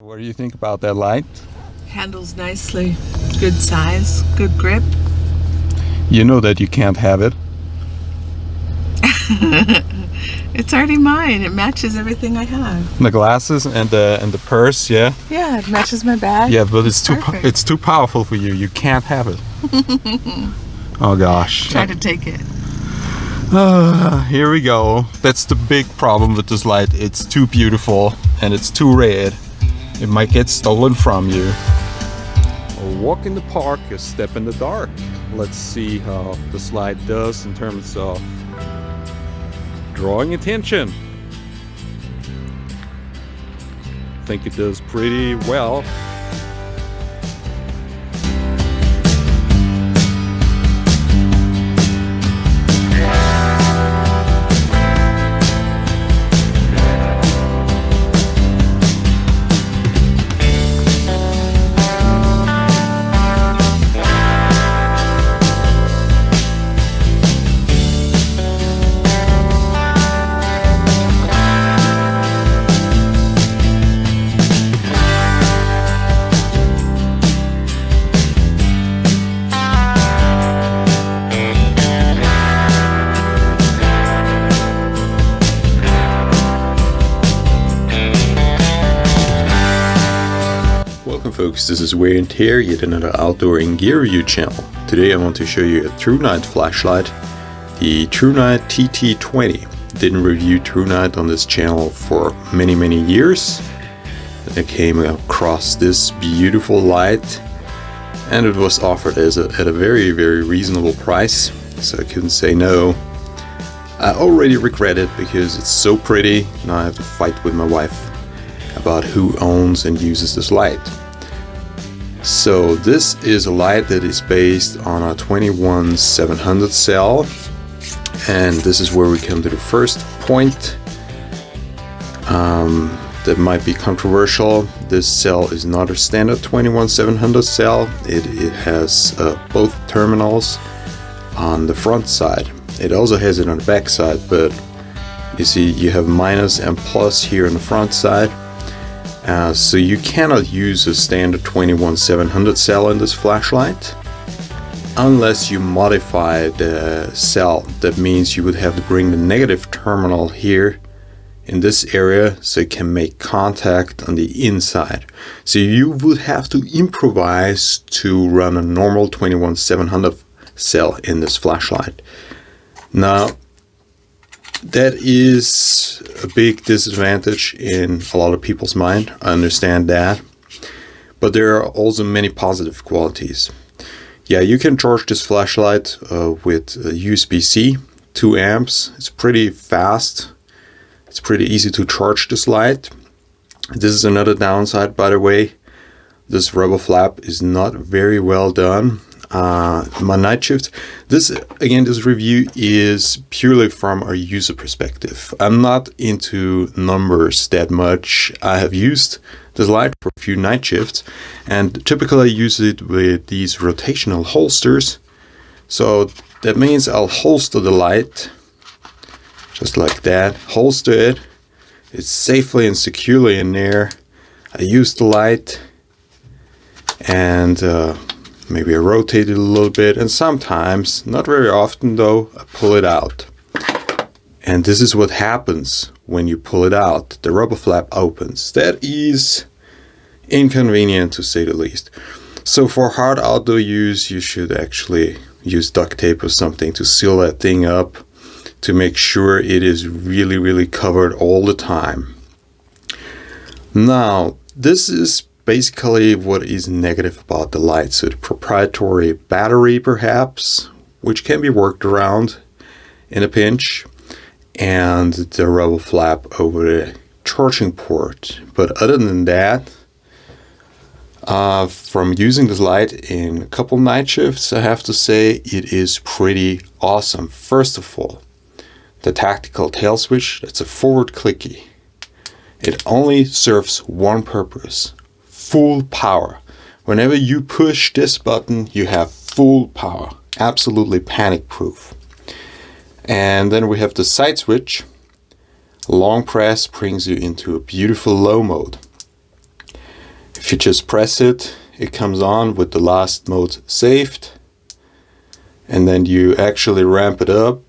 What do you think about that light? Handles nicely. Good size, good grip. You know that you can't have it. It's already mine. It matches everything I have. The glasses and the purse, yeah. Yeah, it matches my bag. Yeah, but it's perfect. too powerful for you. You can't have it. Oh gosh. Try to take it. Here we go. That's the big problem with this light. It's too beautiful and it's too red. It might get stolen from you. A walk in the park, a step in the dark. Let's see how this light does in terms of drawing attention. I think it does pretty well. Welcome folks, this is Wear and Tear, yet another outdoor and gear review channel. Today I want to show you a Thrunite flashlight, the Thrunite TT20. Didn't review Thrunite on this channel for many years. I came across this beautiful light and it was offered at a very reasonable price, so I couldn't say no. I already regret it because it's so pretty. Now I have to fight with my wife about who owns and uses this light. So this is a light that is based on a 21700 cell, and this is where we come to the first point that might be controversial. This cell is not a standard 21700 cell. It has both terminals on the front side. It also has it on the back side, but you see you have minus and plus here on the front side. So you cannot use a standard 21700 cell in this flashlight unless you modify the cell. That means you would have to bring the negative terminal here in this area so it can make contact on the inside. So you would have to improvise to run a normal 21700 cell in this flashlight. Now that is a big disadvantage in a lot of people's mind. I understand that, but there are also many positive qualities. Yeah, you can charge this flashlight with USB-C, 2 amps. It's pretty fast. It's pretty easy to charge this light. This is another downside, by the way. This rubber flap is not very well done. My night shift, this review is purely from a user perspective. I'm not into numbers that much. I have used this light for a few night shifts, and typically I use it with these rotational holsters. So that means I'll holster the light just like that, holster it. It's safely and securely in there. I use the light and maybe I rotate it a little bit, and sometimes, not very often though, I pull it out. And this is what happens when you pull it out. The rubber flap opens. That is inconvenient to say the least. So for hard outdoor use, you should actually use duct tape or something to seal that thing up to make sure it is really covered all the time. Now, this is basically what is negative about the light. So the proprietary battery perhaps, which can be worked around in a pinch, and the rubber flap over the charging port. But other than that, from using this light in a couple night shifts, I have to say it is pretty awesome. First of all, the tactical tail switch, that's a forward clicky. It only serves one purpose: full power. Whenever you push this button, you have full power. Absolutely panic proof. And then we have the side switch. Long press brings you into a beautiful low mode. If you just press it, it comes on with the last mode saved. And then you actually ramp it up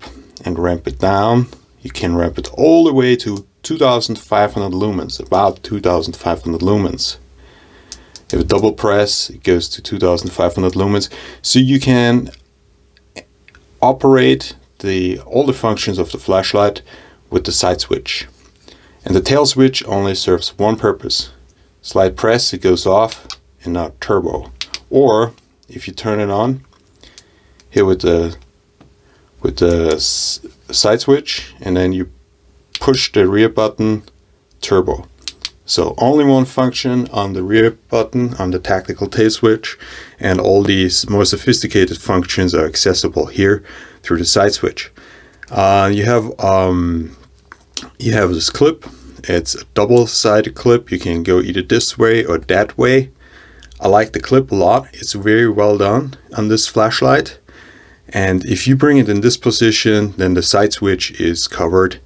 and ramp it down. You can ramp it all the way to 2500 lumens, about 2500 lumens. If you double press, it goes to 2500 lumens. So you can operate all the functions of the flashlight with the side switch. And the tail switch only serves one purpose. Slight press, it goes off, and now turbo. Or if you turn it on here with the side switch, and then you push the rear button, turbo. So only one function on the rear button on the tactical tail switch, and all these more sophisticated functions are accessible here through the side switch. You have this clip. It's a double-sided clip. You can go either this way or that way. I like the clip a lot. It's very well done on this flashlight. And if you bring it in this position, then the side switch is covered,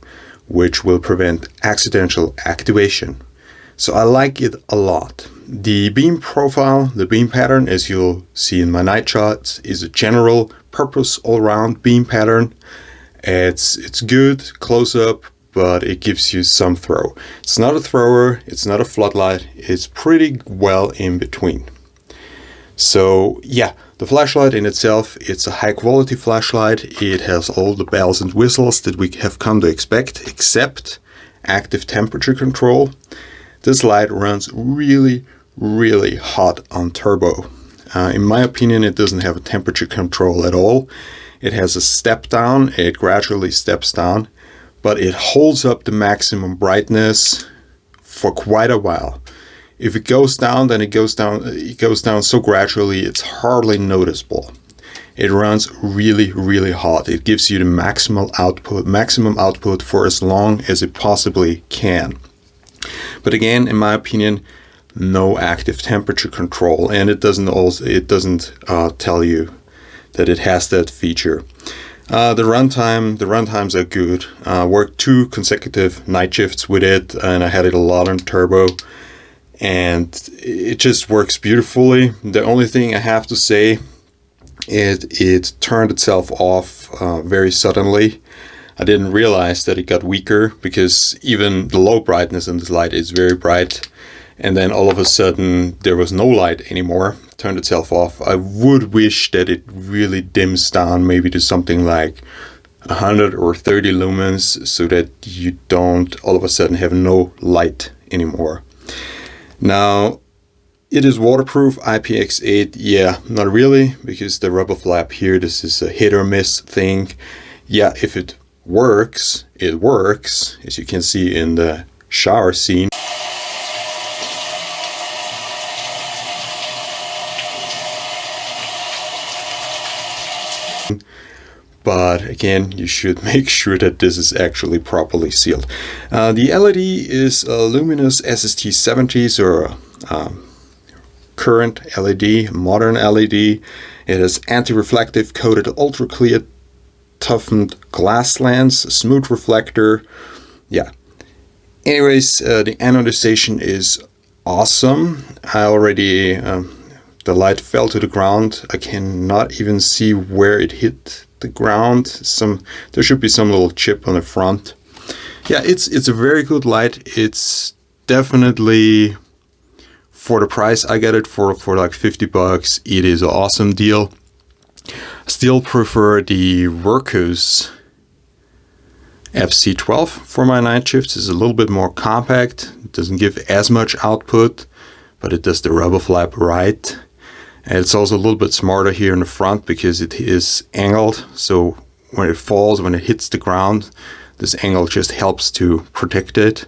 which will prevent accidental activation. So I like it a lot. The beam profile, the beam pattern, as you'll see in my night shots, is a general purpose all-round beam pattern. It's good close up, but it gives you some throw. It's not a thrower, it's not a floodlight, it's pretty well in between. So yeah, the flashlight in itself, it's a high quality flashlight. It has all the bells and whistles that we have come to expect, except active temperature control. This light runs really, really hot on turbo. In my opinion, it doesn't have a temperature control at all. It has a step down, it gradually steps down, but it holds up the maximum brightness for quite a while. If it goes down, then it goes down so gradually it's hardly noticeable. It runs really, really hot. It gives you the maximum output for as long as it possibly can. But again, in my opinion, no active temperature control, and it doesn't tell you that it has that feature. The runtimes are good. Worked 2 consecutive night shifts with it, and I had it a lot on turbo, and it just works beautifully. The only thing I have to say is it turned itself off very suddenly. I didn't realize that it got weaker, because even the low brightness in this light is very bright, and then all of a sudden there was no light anymore. It turned itself off. I would wish that it really dims down maybe to something like 100 or 30 lumens, so that you don't all of a sudden have no light anymore. Now, it is waterproof IPX8. Yeah, not really, because the rubber flap here, this is a hit or miss thing. Yeah, if it works, it works, as you can see in the shower scene. But again, you should make sure that this is actually properly sealed. The LED is a luminous SST70s, or current LED, modern LED. It has anti-reflective coated ultra clear toughened glass lens, a smooth reflector. Yeah. Anyways, the anodization is awesome. I already, the light fell to the ground. I cannot even see where it hit the ground. There should be some little chip on the front. Yeah, it's a very good light. It's definitely, for the price I get it for like $50, it is an awesome deal. Still prefer the Workhorse FC12 for my night shifts. It's a little bit more compact. It doesn't give as much output, but it does the rubber flap right. And it's also a little bit smarter here in the front, because it is angled. So when it falls, when it hits the ground, this angle just helps to protect it.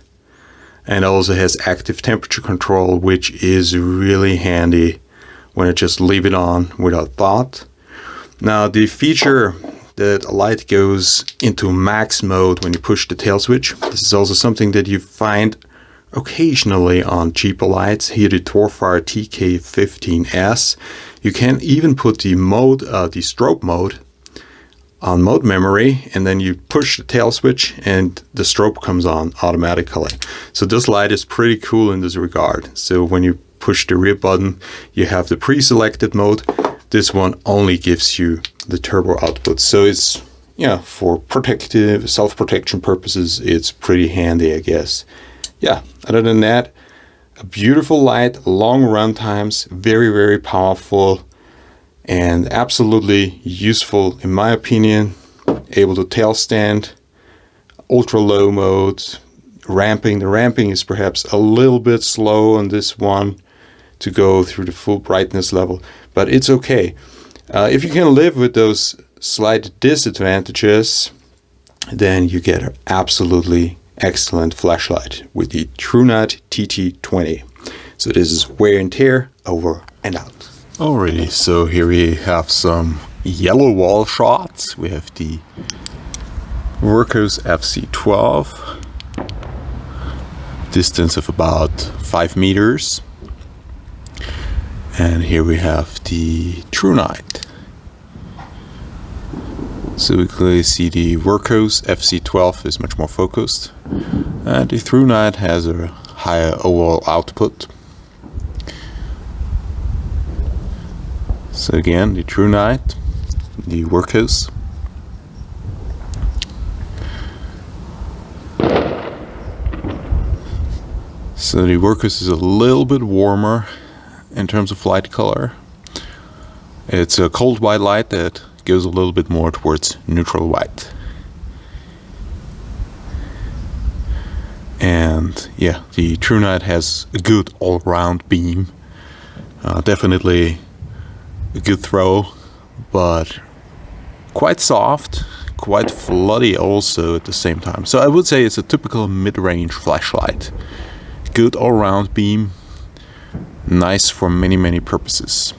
And it also has active temperature control, which is really handy when I just leave it on without thought. Now, the feature that a light goes into max mode when you push the tail switch, this is also something that you find occasionally on cheaper lights. Here, the Torfire TK15S. You can even put the strobe mode on mode memory, and then you push the tail switch and the strobe comes on automatically. So this light is pretty cool in this regard. So when you push the rear button, you have the pre-selected mode. This one only gives you the turbo output. So it's, yeah, for protective, self-protection purposes, it's pretty handy, I guess. Yeah, other than that, a beautiful light, long run times, very, very powerful, and absolutely useful in my opinion. Able to tail stand, ultra low mode, ramping. The ramping is perhaps a little bit slow on this one to go through the full brightness level, but it's okay. If you can live with those slight disadvantages, then you get an absolutely excellent flashlight with the Thrunite TT20. So this is wear and tear, over and out. Alrighty, so here we have some yellow wall shots. We have the Workhorse FC12, distance of about 5 meters. And here we have the Thrunite. So we clearly see the Workhorse FC12 is much more focused, and the Thrunite has a higher overall output. So again, the Thrunite, the Workhorse. So the Workhorse is a little bit warmer in terms of light color. It's a cold white light that goes a little bit more towards neutral white. And yeah, the Thrunite has a good all-round beam. Definitely a good throw, but quite soft, quite floody also at the same time. So I would say it's a typical mid-range flashlight. Good all-round beam, nice for many purposes.